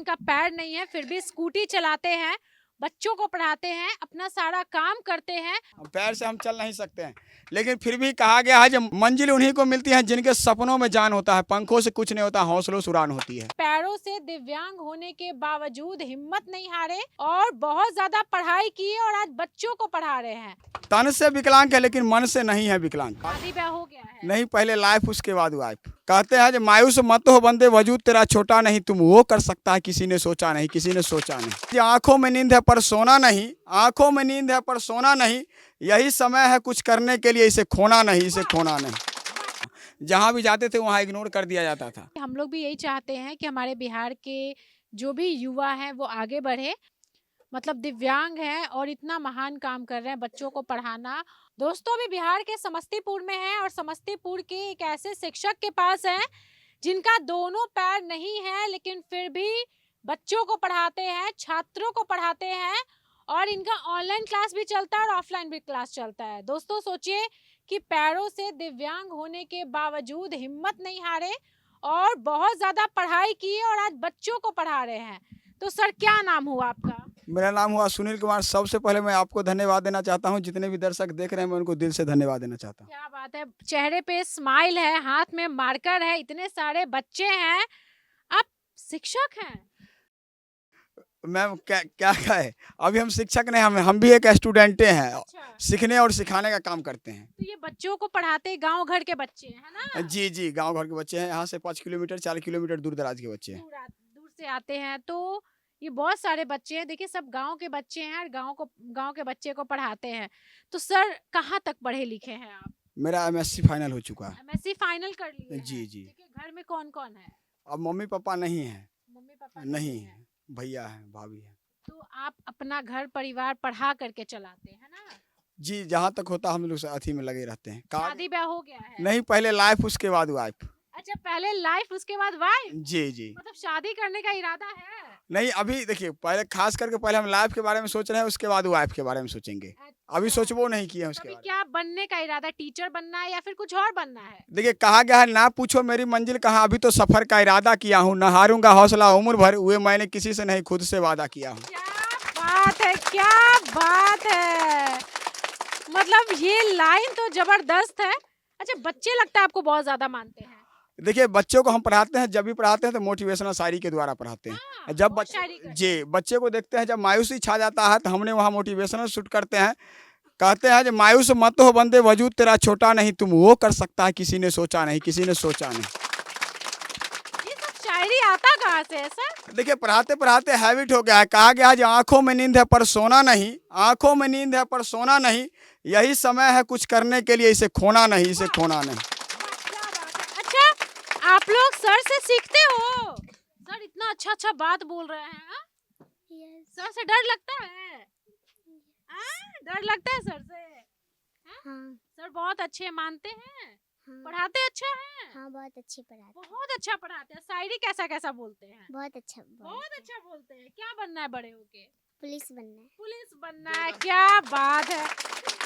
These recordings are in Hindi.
जिनका पैर नहीं है फिर भी स्कूटी चलाते हैं, बच्चों को पढ़ाते हैं, अपना सारा काम करते हैं। पैर से हम चल नहीं सकते हैं, लेकिन फिर भी कहा गया है जब मंजिल उन्हीं को मिलती है जिनके सपनों में जान होता है, पंखों से कुछ नहीं होता, हौसलों से उड़ान होती है। पैरों से दिव्यांग होने के बावजूद हिम्मत नहीं हारे और बहुत ज्यादा पढ़ाई की और आज बच्चों को पढ़ा रहे हैं। तन से विकलांग है लेकिन मन से नहीं है विकलांग। शादी ब्याह हो गया है? नहीं, पहले लाइफ उसके बाद वाइफ। कहते हैं जो मायूस मत हो बंदे, वजूद तेरा छोटा नहीं, तुम वो कर सकता है किसी ने सोचा नहीं, किसी ने सोचा नहीं। ये आंखों में नींद है पर सोना नहीं, आंखों में नींद है पर सोना नहीं, यही समय है कुछ करने के लिए, इसे खोना नहीं, इसे खोना नहीं। जहाँ भी जाते थे वहाँ इग्नोर कर दिया जाता था। हम लोग भी यही चाहते हैं कि हमारे बिहार के जो भी युवा हैं वो आगे बढ़े, मतलब दिव्यांग हैं और इतना महान काम कर रहे हैं बच्चों को पढ़ाना। दोस्तों अभी बिहार के समस्तीपुर में है और समस्तीपुर के एक ऐसे शिक्षक के पास है जिनका दोनों पैर नहीं है लेकिन फिर भी बच्चों को पढ़ाते हैं, छात्रों को पढ़ाते हैं और इनका ऑनलाइन क्लास भी चलता है और ऑफलाइन भी क्लास चलता है। दोस्तों सोचिए कि पैरों से दिव्यांग होने के बावजूद हिम्मत नहीं हारे और बहुत ज्यादा पढ़ाई की और आज बच्चों को पढ़ा रहे हैं। तो सर क्या नाम हुआ आपका? मेरा नाम हुआ सुनील कुमार। सबसे पहले मैं आपको धन्यवाद देना चाहता हूं, जितने भी दर्शक देख रहे हैं मैं उनको दिल से धन्यवाद देना चाहता हूं। क्या बात है, चेहरे पे स्माइल है, हाथ में मार्कर है, इतने सारे बच्चे हैं, आप शिक्षक हैं। मैम क्या क्या कहे, अभी हम शिक्षक नहीं, हम भी एक स्टूडेंटे हैं। अच्छा, सीखने और सिखाने का काम करते हैं। तो ये बच्चों को पढ़ाते गांव घर के बच्चे हैं ना? जी जी, गांव घर के बच्चे हैं, यहाँ से 5 किलोमीटर 4 किलोमीटर दूर दराज के बच्चे हैं। दूर से आते हैं। तो ये बहुत सारे बच्चे हैं, देखिए सब गांव के बच्चे हैं और गांव के बच्चे को पढ़ाते हैं। तो सर कहाँ तक पढ़े लिखे हैं आप? मेरा MSc फाइनल हो चुका है। एमएससी फाइनल कर लिए हैं? जी जी। ठीक है, घर में कौन कौन है? अब मम्मी पापा नहीं हैं। मम्मी पापा नहीं है। है, भैया हैं, भाभी हैं। तो आप अपना घर परिवार पढ़ा करके चलाते हैं ना? जी, जहाँ तक होता हम लोग अथी में लगे रहते हैं। शादी ब्याह हो गया है? नहीं, पहले लाइफ उसके बाद वाइफ। अच्छा, पहले लाइफ उसके बाद वाइफ। जी जी। मतलब शादी करने का इरादा है? नहीं, अभी देखिए, पहले खास करके पहले हम लाइफ के बारे में सोच रहे हैं, उसके बाद वाइफ के बारे में सोचेंगे। अभी अच्छा, सोचबो नहीं किए हैं तो उसके अभी बारे क्या बनने का इरादा है? टीचर बनना है या फिर कुछ और बनना है? में। देखिए, कहा गया है ना पूछो मेरी मंजिल कहाँ, अभी तो सफर का इरादा किया हूँ, न हारूंगा हौसला उम्र भर, हुए मैंने किसी से नहीं खुद से वादा किया हूँ। क्या बात है, क्या बात है, मतलब ये लाइन तो जबरदस्त है। अच्छा, बच्चे लगता है आपको बहुत ज्यादा मानते हैं। देखिए, बच्चों को हम पढ़ाते हैं, जब भी पढ़ाते हैं तो मोटिवेशनल शायरी के द्वारा पढ़ाते हैं। हाँ, जब बहुत शायरी बच्चे करते जी बच्चे को देखते हैं जब मायूसी छा जाता है तो हमने वहाँ मोटिवेशनल शूट करते हैं। कहते हैं जो मायूस मत हो बंदे, वजूद तेरा छोटा नहीं, तुम वो कर सकता है किसी ने सोचा नहीं, किसी ने सोचा नहीं। ये सब शायरी आता कहाँ से है सर? देखिए, पढ़ाते पढ़ाते हैबिट हो गया है। कहा गया है जो आंखों में नींद है पर सोना नहीं, आंखों में नींद है पर सोना नहीं, यही समय है कुछ करने के लिए, इसे खोना नहीं, इसे खोना नहीं। क्या बात है। अच्छा, आप लोग सर से सीखते हो? सर इतना अच्छा अच्छा बात बोल रहे हैं। हाँ? सर से डर लगता है? हाँ? डर लगता है सर से? हाँ, सर बहुत अच्छे मानते हैं, हाँ, पढ़ाते अच्छा है? हाँ, बहुत अच्छे पढ़ाते, बहुत अच्छा पढ़ाते हैं। शायरी कैसा कैसा बोलते हैं? बहुत अच्छा बहुत अच्छा बोलते हैं। क्या बनना है बड़े होके? पुलिस बनना है। पुलिस बनना है। क्या बात है,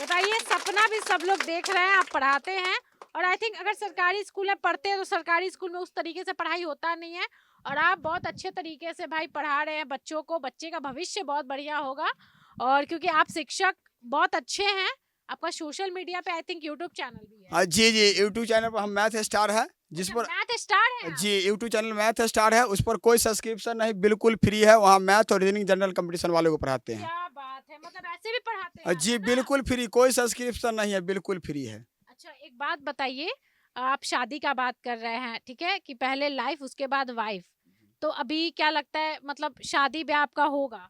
बताइए, सपना भी सब लोग देख रहे हैं, आप पढ़ाते हैं। और आई थिंक अगर सरकारी स्कूल में पढ़ते हैं तो सरकारी स्कूल में उस तरीके से पढ़ाई होता नहीं है और आप बहुत अच्छे तरीके से भाई पढ़ा रहे हैं बच्चों को। बच्चे का भविष्य बहुत बढ़िया होगा और क्योंकि आप शिक्षक बहुत अच्छे हैं। आपका सोशल मीडिया पे आई थिंक यूट्यूब चैनल भी है। हाँ जी जी, यूट्यूब चैनल पर हम मैथ स्टार है, जिस पर मैथ स्टार है। जी यूट्यूब चैनल मैथ स्टार है, उस पर कोई सब्सक्रिप्शन नहीं, बिल्कुल फ्री है। वहाँ मैथ और रीजनिंग जनरल कंपटीशन वालों को पढ़ाते हैं। क्या बात है, मतलब ऐसे भी पढ़ाते हैं जी आप, है ना? बिल्कुल फ्री, कोई सब्सक्रिप्शन नहीं है, बिल्कुल फ्री है। अच्छा, एक बात बताइए, आप शादी का बात कर रहे हैं, ठीक है, कि पहले लाइफ उसके बाद वाइफ, तो अभी क्या लगता है, मतलब शादी ब्याह आपका होगा?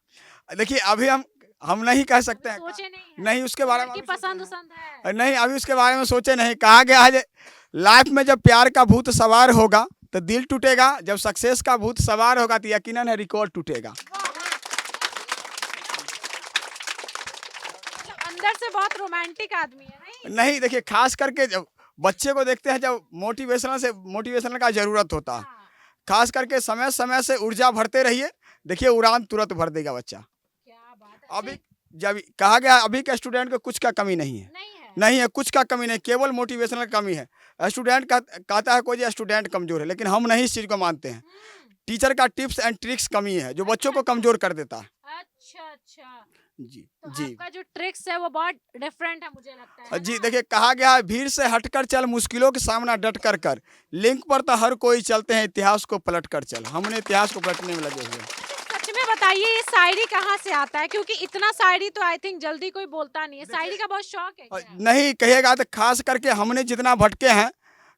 देखिए, अभी हम नहीं कह सकते हैं। सोचे नहीं है? नहीं, उसके बारे में की अभी सोचे पसंद नहीं। उसंद है? नहीं, अभी उसके बारे में सोचे नहीं। कहा गया है लाइफ में जब प्यार का भूत सवार होगा तो दिल टूटेगा, जब सक्सेस का भूत सवार होगा तो यकीनन है रिकॉर्ड टूटेगा। मतलब अंदर से बहुत रोमांटिक आदमी है नहीं? नहीं, देखिए, खास करके जब बच्चे को देखते हैं, जब मोटिवेशनल का जरूरत होता है, हाँ, खास करके समय समय से ऊर्जा भरते रहिए, देखिए उड़ान तुरंत भर देगा बच्चा। क्या बात है। अभी जब कहा गया अभी के स्टूडेंट को कुछ का कमी नहीं है, नहीं है, कुछ का कमी नहीं, केवल मोटिवेशनल कमी है। स्टूडेंट का कहता है कोई स्टूडेंट कमजोर है, लेकिन हम नहीं इस चीज़ को मानते हैं। टीचर का टिप्स एंड ट्रिक्स कमी है जो बच्चों को कमजोर कर देता है। अच्छा। जी तो जी आपका जो ट्रिक्स है वो बहुत डिफरेंट है मुझे लगता है जी। ना? देखिए कहा गया है भीड़ से हटकर चल, मुश्किलों के सामना डट कर कर, लिंक पर तो हर कोई चलते हैं, इतिहास को पलट कर चल। हमने इतिहास को पलटने में लगे हुए हैं। अच्छा, सच में बताइए ये शायरी कहाँ से आता है, क्योंकि इतना शायरी तो आई थिंक जल्दी कोई बोलता नहीं है। शायरी का बहुत शौक है क्या? नहीं कहिएगा तो खास करके हमने जितना भटके हैं,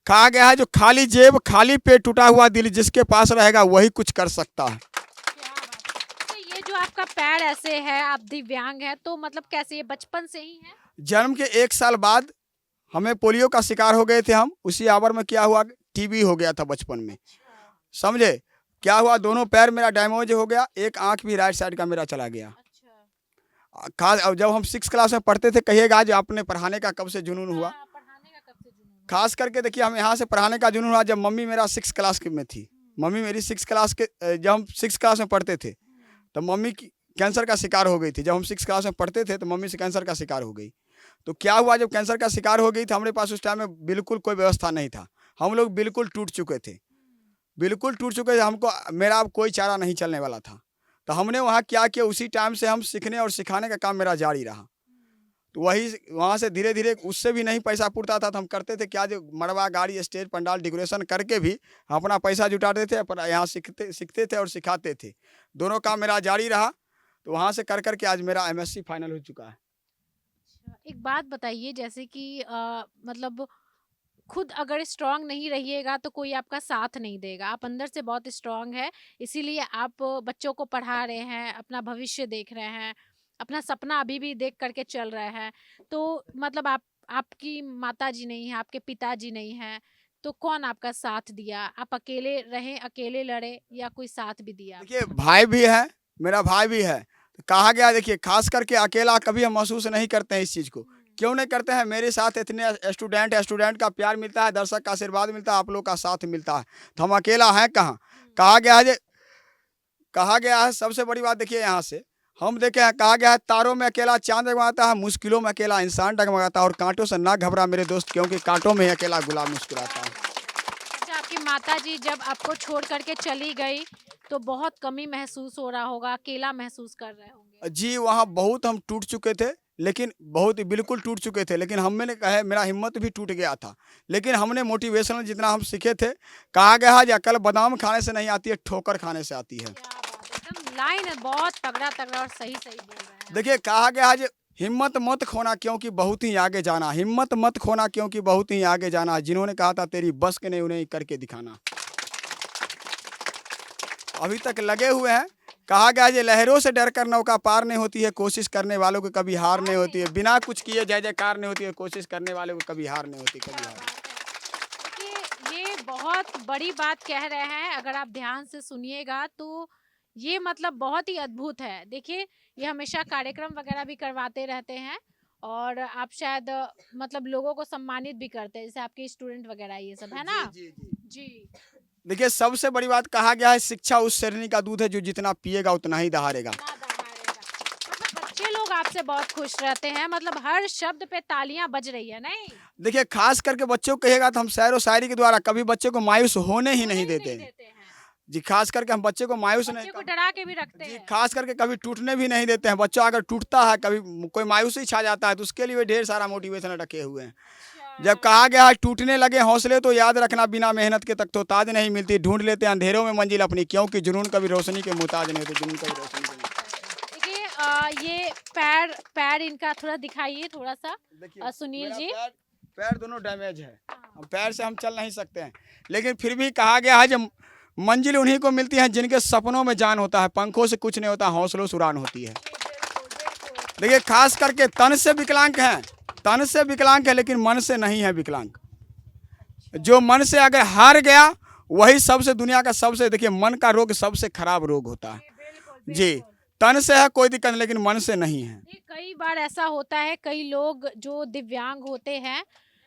कहा गया है जो खाली जेब खाली पेट टूटा हुआ दिल जिसके पास रहेगा वही कुछ कर सकता है। क्या बात है। अच्छा, ये जो आपका पैर ऐसे है, आप दिव्यांग है, तो मतलब कैसे, ये बचपन से ही है? जन्म के 1 साल बाद हमें पोलियो का शिकार हो गए थे हम। उसी आवर में क्या हुआ, टीबी हो गया था बचपन में, समझे। क्या हुआ, दोनों पैर मेरा डैमेज हो गया, एक आंख भी राइट साइड का मेरा चला गया। अच्छा। खास अब जब हम 6 क्लास में पढ़ते थे, कहिएगा जो आपने पढ़ाने का कब से जुनून हुआ। हाँ, पढ़ाने का कब से जुनून हुआ? खास करके देखिए हम यहाँ से पढ़ाने का जुनून हुआ जब मम्मी मेरा 6 क्लास में थी। मम्मी मेरी 6 क्लास के जब हम 6 क्लास में पढ़ते थे तो मम्मी की कैंसर का शिकार हो गई थी। जब हम 6 क्लास में पढ़ते थे तो मम्मी से कैंसर का शिकार हो गई। तो क्या हुआ, जब कैंसर का शिकार हो गई तो हमारे पास उस टाइम में बिल्कुल कोई व्यवस्था नहीं था। हम लोग बिल्कुल टूट चुके थे, बिल्कुल टूट चुके थे। हमको मेरा अब कोई चारा नहीं चलने वाला था। तो हमने वहाँ क्या किया, उसी टाइम से हम सीखने और सिखाने का काम मेरा जारी रहा। तो वही वहाँ से धीरे धीरे, उससे भी नहीं पैसा पुरता था तो हम करते थे क्या, जो मड़वा गाड़ी स्टेज पंडाल डेकोरेशन करके भी अपना पैसा जुटाते थे, पर यहाँ सीखते थे और सिखाते थे। दोनों काम मेरा जारी रहा। तो वहाँ से कर करके आज मेरा MSc फाइनल हो चुका है। अच्छा, एक बात बताइए, जैसे कि मतलब खुद अगर स्ट्रांग नहीं रहिएगा तो कोई आपका साथ नहीं देगा। आप अंदर से बहुत स्ट्रांग है, इसीलिए आप बच्चों को पढ़ा रहे हैं, अपना भविष्य देख रहे हैं, अपना सपना अभी भी देख करके चल रहे हैं। तो मतलब आपकी माताजी नहीं है, आपके पिताजी नहीं हैं, तो कौन आपका साथ दिया? आप अकेले रहे, अकेले लड़े, या कोई साथ भी दिया आपको? देखिए भाई भी है, मेरा भाई भी है। तो कहा गया, देखिए खास करके अकेला कभी हम महसूस नहीं करते हैं इस चीज़ को। क्यों नहीं करते हैं, मेरे साथ इतने स्टूडेंट का प्यार मिलता है, दर्शक का आशीर्वाद मिलता है, आप लोग का साथ मिलता है, तो हम अकेला हैं कहाँ। कहा गया है सबसे बड़ी बात देखिए यहाँ से हम देखे हैं, कहा गया है तारों में अकेला चांद डगमगाता है, मुश्किलों में अकेला इंसान डगमगाता है, और कांटों से ना घबरा मेरे दोस्त क्योंकि कांटों में ही अकेला गुलाब मुस्कुराता है। अच्छा, आपकी माताजी जब आपको छोड़ करके चली गई तो बहुत कमी महसूस हो रहा होगा, अकेला महसूस कर रहे होंगे। जी वहाँ बहुत हम टूट चुके थे, लेकिन बहुत ही बिल्कुल टूट चुके थे। लेकिन हमने कहा, मेरा हिम्मत भी टूट गया था, लेकिन हमने मोटिवेशनल जितना हम सीखे थे। कहा गया है कि अकल बादाम खाने से नहीं आती है, ठोकर खाने से आती है। क्या बात है, एकदम लाइन है, बहुत तगड़ा तगड़ा और सही सही बोल रहे हैं। देखिए कहा गया है हिम्मत मत खोना क्योंकि बहुत ही आगे जाना, हिम्मत मत खोना क्योंकि बहुत ही आगे जाना। जिन्होंने कहा था तेरी बस के नहीं, उन्हें करके दिखाना। अभी तक लगे हुए हैं। कहा गया है लहरों से डर कर नौका पार नहीं होती है, कोशिश करने वालों को कभी हार नहीं होती है। बिना कुछ किए जय जयकार नहीं होती है, कोशिश करने वालों को कभी हार नहीं होती, कभी क्या हार नहीं। बात है। देखिए, ये बहुत बड़ी बात कह रहे हैं, अगर आप ध्यान से सुनिएगा तो ये मतलब बहुत ही अद्भुत है। देखिए, ये हमेशा कार्यक्रम वगैरह भी करवाते रहते हैं, और आप शायद मतलब लोगों को सम्मानित भी करते हैं, जैसे आपके स्टूडेंट वगैरह ये सब, है ना? जी जी जी। जी। देखिए सबसे बड़ी बात कहा गया है, शिक्षा उस शेरनी का दूध है जो जितना पिएगा उतना ही दहाड़ेगा। ना दहाड़ेगा। मतलब बच्चे लोग आपसे बहुत खुश रहते हैं, मतलब हर शब्द पे तालियां बज रही है, नहीं? देखिए खास करके बच्चों को कहिएगा तो हम शायरो शायरी के द्वारा कभी बच्चे को मायूस होने ही नहीं नहीं देते हैं। देते हैं। जी खास करके हम बच्चे को मायूस नहीं बच्चे को डरा के भी रखते जी हैं। खास करके कभी टूटने भी नहीं देते हैं। बच्चा अगर टूटता है, कभी कोई मायूसी छा जाता है, तो उसके लिए भी ढेर सारा मोटिवेशन रखे हुए हैं। जब कहा गया है टूटने लगे हौसले तो याद रखना बिना मेहनत के तक तो ताज नहीं मिलती, ढूंढ लेते हैं अंधेरों में मंजिल अपनी क्योंकि जुनून कभी रोशनी के मुताज नहीं होते, जुनून कभी रोशनी के मुताज। देखिए, ये पैर पैर इनका थोड़ा दिखाइए, थोड़ा सा। देखिए सुनील मेरा जी। पैर दोनों डैमेज है, हाँ। हम पैर से हम चल नहीं सकते हैं। लेकिन फिर भी कहा गया है जब मंजिल उन्हीं को मिलती है जिनके सपनों में जान होता है, पंखों से कुछ नहीं होता, हौसलों से उड़ान होती है। देखिए खास करके तन से विकलांग हैं, तन से विकलांग है लेकिन मन से नहीं है विकलांग। जो मन से अगर हार गया वही सबसे दुनिया का सबसे, देखिए मन का रोग सबसे खराब रोग होता है। जी तन से है कोई दिक्कत नहीं, लेकिन मन से नहीं है। कई बार ऐसा होता है, कई लोग जो दिव्यांग होते हैं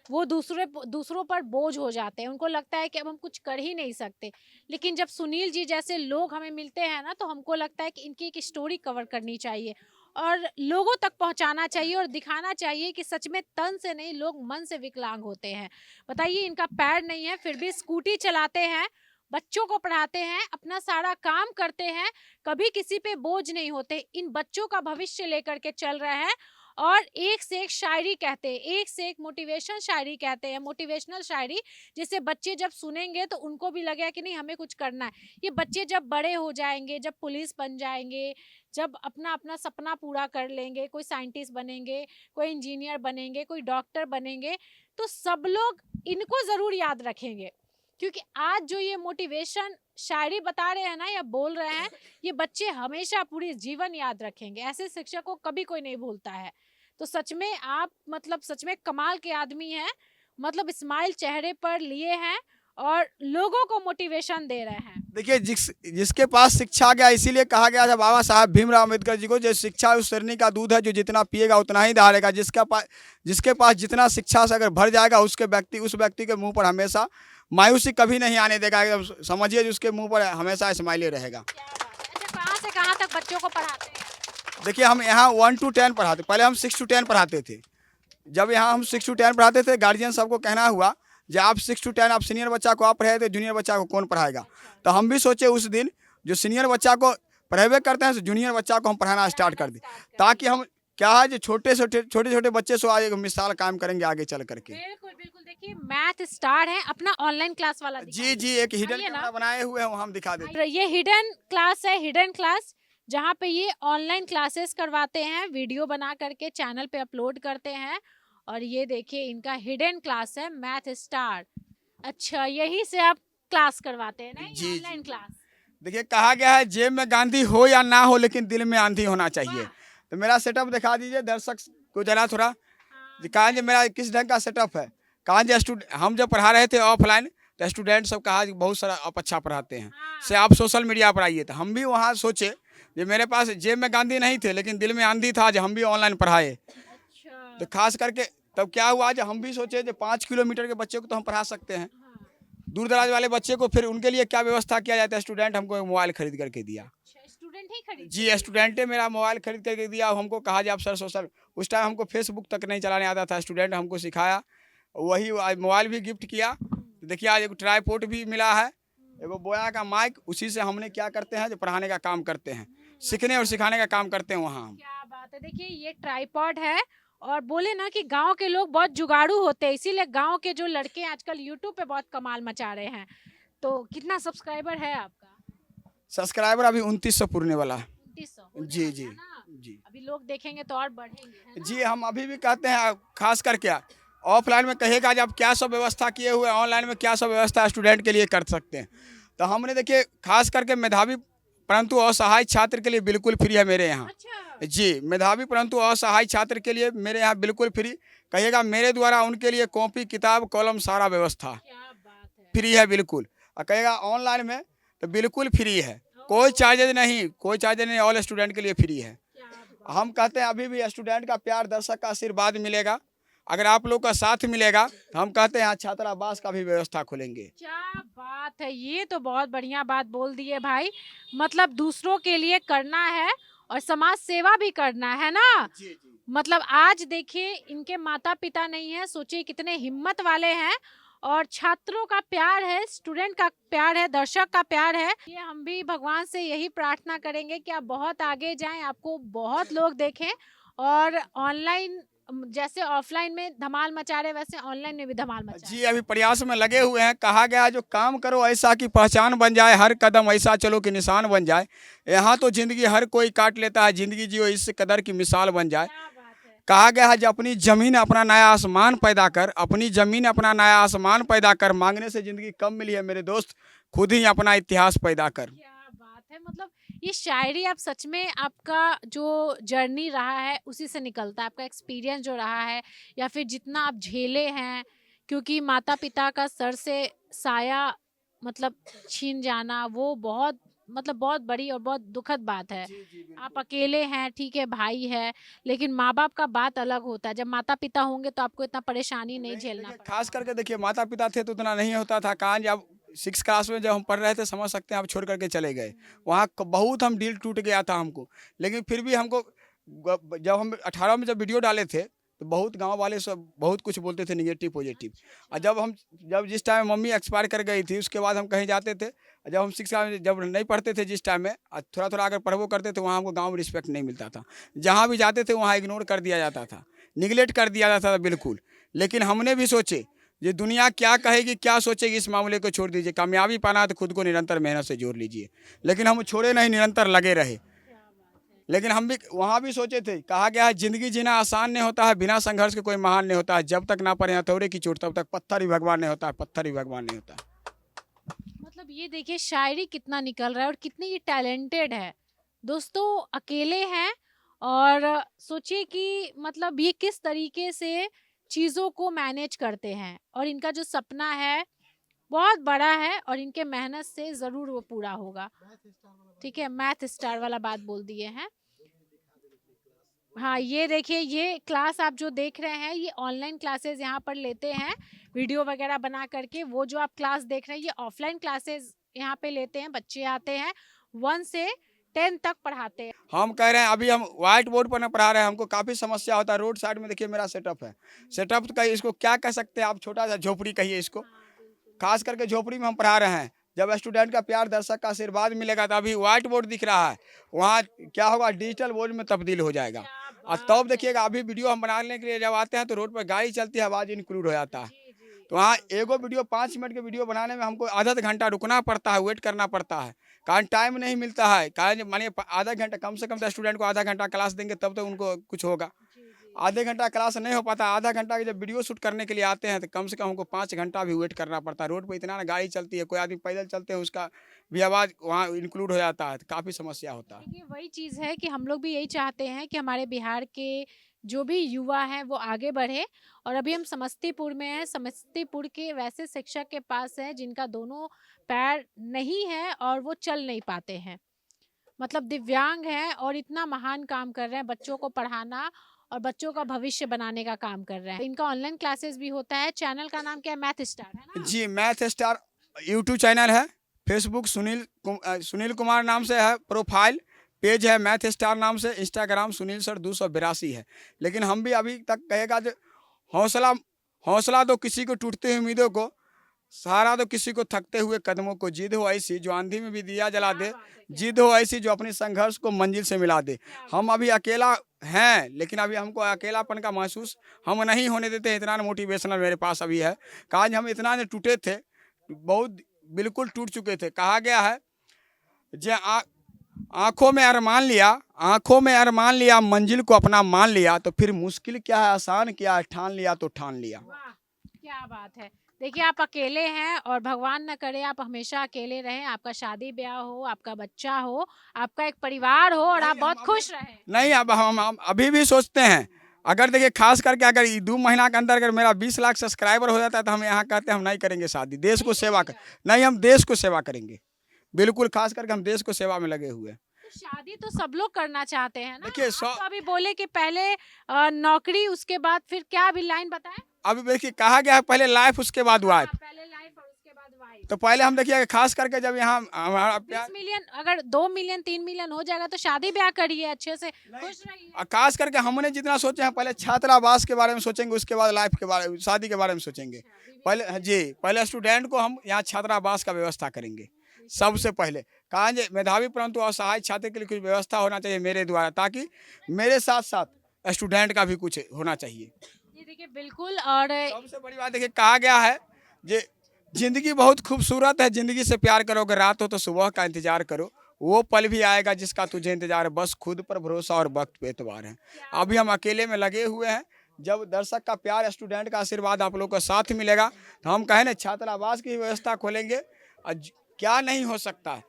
वो दूसरों पर बोझ हो जाते हैं, उनको लगता है कि अब हम कुछ कर ही नहीं सकते। लेकिन जब सुनील जी जैसे लोग हमें मिलते हैं ना, तो हमको लगता है कि इनकी एक स्टोरी कवर करनी चाहिए और लोगों तक पहुंचाना चाहिए और दिखाना चाहिए कि सच में तन से नहीं, लोग मन से विकलांग होते हैं। बताइए, इनका पैर नहीं है फिर भी स्कूटी चलाते हैं, बच्चों को पढ़ाते हैं, अपना सारा काम करते हैं, कभी किसी पे बोझ नहीं होते। इन बच्चों का भविष्य लेकर के चल रहे हैं और एक से एक शायरी कहते हैं, एक से एक मोटिवेशन शायरी कहते हैं, मोटिवेशनल शायरी, जिससे बच्चे जब सुनेंगे तो उनको भी लगेगा कि नहीं हमें कुछ करना है। ये बच्चे जब बड़े हो जाएंगे, जब पुलिस बन जाएंगे, जब अपना अपना सपना पूरा कर लेंगे, कोई साइंटिस्ट बनेंगे, कोई इंजीनियर बनेंगे, कोई डॉक्टर बनेंगे, तो सब लोग इनको ज़रूर याद रखेंगे। क्योंकि आज जो ये मोटिवेशन शायरी बता रहे हैं ना या बोल रहे हैं, ये बच्चे हमेशा पूरी जीवन याद रखेंगे। ऐसे शिक्षक को कभी कोई नहीं भूलता है। तो सच में आप मतलब सच में कमाल के आदमी हैं, मतलब स्माइल चेहरे पर लिए हैं और लोगों को मोटिवेशन दे रहे हैं। देखिए जिसके पास शिक्षा गया, इसीलिए कहा गया था बाबा साहब भीमराव अम्बेडकर जी को, जो शिक्षा उस शरणी का दूध है जो जितना पिएगा उतना ही दहाड़ेगा। जिसके पास जितना शिक्षा से अगर भर जाएगा उस व्यक्ति के मुंह पर हमेशा मायूसी कभी नहीं आने देगा। एकदम समझिए कि उसके मुंह पर हमेशा स्माइली रहेगा। क्या बात है। अच्छा, कहाँ से कहाँ तक बच्चों को पढ़ाते हैं? देखिए हम यहाँ 1 to 10 पढ़ाते, पहले हम 6 to 10 पढ़ाते थे। जब यहाँ हम 6 to 10 पढ़ाते थे, गार्जियन सबको कहना हुआ जब आप 6 to 10 आप सीनियर बच्चा को आप पढ़ाए थे, जूनियर बच्चा को कौन पढ़ाएगा। तो हम भी सोचे उस दिन जो सीनियर बच्चा को पढ़ावे करते हैं तो जूनियर बच्चा को हम पढ़ाना स्टार्ट कर दें, ताकि हम क्या है जो छोटे छोटे बच्चे से आगे मिसाल कायम करेंगे आगे चल करके। बिल्कुल बिल्कुल। देखिए मैथ स्टार है, अपना ऑनलाइन क्लास वाला जी एक हिडन आइए ना। कैमरा बनाए हुए हैं, हम दिखा देते हैं। ये हिडन क्लास है, हिडन क्लास, जहाँ पे ये ऑनलाइन क्लासेस करवाते हैं, वीडियो बना करके चैनल पे अपलोड करते हैं। और ये देखिए इनका हिडन क्लास है मैथ स्टार। अच्छा, यही से आप क्लास करवाते हैं ना, जी, ऑनलाइन क्लास? देखिए कहा गया है जेब में गांधी हो या ना हो लेकिन दिल में आंधी होना चाहिए। तो मेरा सेटअप दिखा दीजिए दर्शक को जरा थोड़ा। कहा जी मेरा किस ढंग का सेटअप है। कहा जी हम जब पढ़ा रहे थे ऑफलाइन तो स्टूडेंट सब कहा बहुत सारा आप अच्छा पढ़ाते हैं, से आप सोशल मीडिया पर आइए। तो हम भी वहाँ सोचे कि मेरे पास जेब में गांधी नहीं थे लेकिन दिल में आंधी था, जो हम भी ऑनलाइन पढ़ाए। अच्छा। तो खास करके तब क्या हुआ जो हम भी सोचे जो 5 किलोमीटर के बच्चे को तो हम पढ़ा सकते हैं, दूर दराज वाले बच्चे को फिर उनके लिए क्या व्यवस्था किया जाता है। स्टूडेंट हमको मोबाइल खरीद करके दिया। स्टूडेंट ही खरीद? जी स्टूडेंट मेरा मोबाइल खरीद करके दिया। हमको कहा जी आप सर सोशल, उस टाइम हमको फेसबुक तक नहीं चलाने आता था, स्टूडेंट हमको सिखाया, वही मोबाइल भी गिफ्ट किया। तो देखिए आज एक ट्राईपोर्ट भी मिला है, एगो बोया का माइक, उसी से हमने क्या करते हैं जो पढ़ाने का काम करते हैं, सीखने और सिखाने का काम करते हैं वहाँ हम। क्या बात है। देखिए ये ट्राइपॉड है और बोले ना कि गांव के लोग बहुत जुगाड़ू होते हैं, इसीलिए गांव के जो लड़के आजकल यूट्यूब पे बहुत कमाल मचा रहे हैं। तो कितना सब्सक्राइबर है आपका? सब्सक्राइबर अभी 2900 पुरने वाला है। 2900 जी जी जी अभी लोग देखेंगे तो और बढ़ेंगे, है ना? जी। हम अभी भी कहते हैं खास करके ऑफलाइन में कहेगा जब क्या सब व्यवस्था किए हुए, ऑनलाइन में क्या सब व्यवस्था स्टूडेंट के लिए कर सकते हैं। तो हमने देखिए खास करके मेधावी परंतु असहाय छात्र के लिए बिल्कुल फ्री है मेरे यहाँ। अच्छा। जी मेधावी परंतु असहाय छात्र के लिए मेरे यहाँ बिल्कुल फ्री, कहिएगा मेरे द्वारा उनके लिए कॉपी किताब कलम सारा व्यवस्था क्या बात है। फ्री है बिल्कुल। और कहेगा ऑनलाइन में तो बिल्कुल फ्री है, कोई चार्जेज नहीं, कोई चार्जेज नहीं, ऑल स्टूडेंट के लिए फ्री है। क्या बात। हम कहते हैं अभी भी स्टूडेंट का प्यार, दर्शक का आशीर्वाद मिलेगा, अगर आप लोग का साथ मिलेगा तो हम कहते हैं यहाँ छात्रावास का भी व्यवस्था खोलेंगे। क्या बात है, ये तो बहुत बढ़िया बात बोल दी है भाई। मतलब दूसरों के लिए करना है और समाज सेवा भी करना है ना। जी जी। मतलब आज देखिए इनके माता पिता नहीं है, सोचिए कितने हिम्मत वाले हैं। और छात्रों का प्यार है, स्टूडेंट का प्यार है, दर्शक का प्यार है। ये हम भी भगवान से यही प्रार्थना करेंगे कि आप बहुत आगे जाएं, आपको बहुत लोग देखें और ऑनलाइन जैसे ऑफलाइन में धमाल मचा रहे वैसे ऑनलाइन में भी धमाल मचा जी अभी प्रयास में लगे हुए हैं। कहा गया है जो काम करो ऐसा कि पहचान बन जाए, हर कदम ऐसा चलो कि निशान बन जाए। यहाँ तो जिंदगी हर कोई काट लेता है, जिंदगी जियो इस कदर की मिसाल बन जाए। कहा गया है जो अपनी जमीन अपना नया आसमान पैदा कर, अपनी जमीन अपना नया आसमान पैदा कर, मांगने से जिंदगी कम मिली है मेरे दोस्त, खुद ही अपना इतिहास पैदा कर। क्या बात है। मतलब ये शायरी आप सच में आपका जो जर्नी रहा है उसी से निकलता है, आपका एक्सपीरियंस जो रहा है या फिर जितना आप झेले हैं। क्योंकि माता पिता का सर से साया मतलब छीन जाना वो बहुत मतलब बहुत बड़ी और बहुत दुखद बात है। आप अकेले हैं, ठीक है, भाई है, लेकिन माँ बाप का बात अलग होता है। जब माता पिता होंगे तो आपको इतना परेशानी नहीं झेलना पड़ेगा। खास करके देखिए माता पिता थे तो उतना नहीं होता था। कहाँ जब 6 क्लास में जब हम पढ़ रहे थे समझ सकते हैं आप छोड़ करके चले गए, वहाँ बहुत हम दिल टूट गया था हमको। लेकिन फिर भी हमको जब हम 18 में जब वीडियो डाले थे तो बहुत गांव वाले सब बहुत कुछ बोलते थे निगेटिव पॉजिटिव। और जब जिस टाइम मम्मी एक्सपायर कर गई थी उसके बाद हम कहीं जाते थे, जब हम शिक्षा में जब नहीं पढ़ते थे जिस टाइम में, थोड़ा थोड़ा अगर पढ़वो करते थे वहाँ हमको गाँव में रिस्पेक्ट नहीं मिलता था। जहाँ भी जाते थे वहाँ इग्नोर कर दिया जाता था, निगलेक्ट कर दिया जाता था बिल्कुल। लेकिन हमने भी सोचे ये दुनिया क्या कहेगी क्या सोचेगी, इस मामले को छोड़ दीजिए। कामयाबी पाना है तो खुद को निरंतर मेहनत से जोड़ लीजिए। लेकिन हम छोड़े नहीं, निरंतर लगे रहे। लेकिन हम भी वहाँ भी सोचे थे, कहा गया है जिंदगी जीना आसान नहीं होता है, बिना संघर्ष के कोई महान नहीं होता है। जब तक ना पड़े हथौड़े की चोट तब तक पत्थर भी भगवान नहीं होता है, पत्थर भी भगवान नहीं होता है। मतलब ये देखिए शायरी कितना निकल रहा है और कितनी ये टैलेंटेड है। दोस्तों अकेले हैं और सोचिए कि मतलब ये किस तरीके से चीज़ों को मैनेज करते हैं और इनका जो सपना है बहुत बड़ा है और इनके मेहनत से ज़रूर वो पूरा होगा। ठीक है, मैथ स्टार वाला बात बोल दिए हैं। हाँ, ये देखिए ये क्लास आप जो देख रहे हैं ये ऑनलाइन क्लासेस यहाँ पर लेते हैं वीडियो वगैरह बना करके। वो जो आप क्लास देख रहे हैं ये ऑफलाइन क्लासेस यहाँ पे लेते हैं। बच्चे आते हैं 1 से 10 तक पढ़ाते हैं। हम कह रहे हैं अभी हम व्हाइट बोर्ड पर न पढ़ा रहे हैं, हमको काफ़ी समस्या होता है। रोड साइड में देखिए मेरा सेटअप है, सेटअप का इसको क्या कह सकते हैं आप, छोटा सा झोपड़ी कहिए इसको। खास करके झोपड़ी में हम पढ़ा रहे हैं। जब स्टूडेंट का प्यार दर्शक का आशीर्वाद मिलेगा तो अभी व्हाइट बोर्ड दिख रहा है, वहाँ क्या होगा डिजिटल बोर्ड में तब्दील हो जाएगा। और तब देखिएगा अभी वीडियो हम बनाने के लिए जब आते हैं तो रोड पर गाड़ी चलती है, आवाज़ इंक्लूड हो जाता है। तो वहाँ एगो वीडियो 5 मिनट के वीडियो बनाने में हमको आधा घंटा रुकना पड़ता है, वेट करना पड़ता है, कारण टाइम नहीं मिलता है। कारण मानिए आधा घंटा कम से कम तो स्टूडेंट को आधा घंटा क्लास देंगे तब तो उनको कुछ होगा। आधे घंटा क्लास नहीं हो पाता, आधा घंटा के जब वीडियो शूट करने के लिए आते हैं तो कम से कम हमको 5 घंटा भी वेट करना पड़ता है। रोड पर इतना ना गाड़ी चलती है, कोई आदमी पैदल चलते हैं उसका भी आवाज़ वहाँ इंक्लूड हो जाता है, तो काफ़ी समस्या होता है। देखिए वही चीज़ है कि हम लोग भी यही चाहते हैं कि हमारे बिहार के जो भी युवा हैं वो आगे बढ़े। और अभी हम समस्तीपुर में हैं, समस्तीपुर के वैसे शिक्षक के पास हैं जिनका दोनों पैर नहीं है और वो चल नहीं पाते हैं, मतलब दिव्यांग हैं और इतना महान काम कर रहे हैं, बच्चों को पढ़ाना और बच्चों का भविष्य बनाने का काम कर रहे हैं। इनका ऑनलाइन क्लासेस भी होता है। चैनल का नाम क्या है? मैथ स्टार है ना जी, मैथ स्टार यूट्यूब चैनल है, फेसबुक सुनील कुमार नाम से है, प्रोफाइल पेज है मैथ स्टार नाम से, इंस्टाग्राम सुनील सर 282 है। लेकिन हम भी अभी तक कहेगा जो हौसला दो किसी को टूटती हुई उम्मीदों को, सहारा दो किसी को थकते हुए कदमों को, जिद हो ऐसी जो आंधी में भी दिया जला दे, जिद हो ऐसी जो अपने संघर्ष को मंजिल से मिला दे। हम अभी अकेला हैं लेकिन अभी हमको अकेलापन का महसूस हम नहीं होने देते। इतना मोटिवेशनल मेरे पास अभी है, आज हम इतना टूटे थे, बहुत बिल्कुल टूट चुके थे। कहा गया है जे आंखों में अरमान लिया मंजिल को अपना मान लिया, तो फिर मुश्किल क्या है आसान क्या है, ठान लिया तो ठान लिया। वाह क्या बात है। देखिए आप अकेले हैं और भगवान न करे आप हमेशा अकेले रहें, आपका शादी ब्याह हो, आपका बच्चा हो, आपका एक परिवार हो और आप बहुत खुश रहें। नहीं, अब हम अभी भी सोचते हैं, अगर देखिए खास करके अगर 2 महीना के अंदर अगर मेरा 20 लाख सब्सक्राइबर हो जाता है तो हम यहाँ कहते हैं हम नहीं करेंगे शादी, देश को सेवा कर नहीं, हम देश को सेवा करेंगे बिल्कुल। खास करके हम देश को सेवा में लगे हुए हैं। तो शादी तो सब लोग करना चाहते हैं ना। देखिए आप तो अभी बोले कि पहले नौकरी उसके बाद फिर क्या अभी लाइन बताएं। अभी देखिए कहा गया है पहले लाइफ उसके बाद वाइफ, पहले लाइफ और उसके बाद वाइफ। तो पहले हम देखिए खास करके जब यहाँ हमारा 20 प्यार मिलियन अगर 2 मिलियन 3 मिलियन हो जाएगा तो शादी ब्याह करिए, अच्छे से खुश रहिए। खास करके हमने जितना सोचे हैं पहले छात्रावास के बारे में सोचेंगे, उसके बाद लाइफ के बारे में, शादी के बारे में सोचेंगे। पहले जी पहले स्टूडेंट को हम यहाँ छात्रावास का व्यवस्था करेंगे सबसे पहले। कहा जे मेधावी परंतु असहाय छात्र के लिए कुछ व्यवस्था होना चाहिए मेरे द्वारा, ताकि मेरे साथ साथ स्टूडेंट का भी कुछ होना चाहिए। ये देखिए बिल्कुल। और सबसे बड़ी बात देखिए कहा गया है जे जिंदगी बहुत खूबसूरत है, जिंदगी से प्यार करोगे रात हो तो सुबह का इंतजार करो, वो पल भी आएगा जिसका तुझे इंतजार है, बस खुद पर भरोसा और वक्त पे एतबार है। अभी हम अकेले में लगे हुए हैं, जब दर्शक का प्यार स्टूडेंट का आशीर्वाद आप लोग को साथ मिलेगा तो हम कहें ना छात्रावास की व्यवस्था खोलेंगे। क्या नहीं हो सकता है।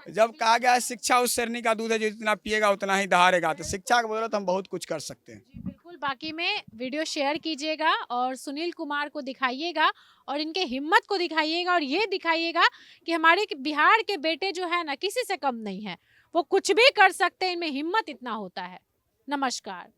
जब कहा गया है शिक्षा उस शेरनी का दूध है जो जितना पिएगा उतना ही दहाड़ेगा, तो शिक्षा की बदौलत हम बहुत कुछ कर सकते हैं। जी बिल्कुल। बाकी में वीडियो शेयर कीजिएगा और सुनील कुमार को दिखाइएगा और इनके हिम्मत को दिखाइएगा और ये दिखाइएगा कि हमारे बिहार के बेटे जो है ना किसी से कम नहीं है, वो कुछ भी कर सकते हैं, इनमें हिम्मत इतना होता है। नमस्कार।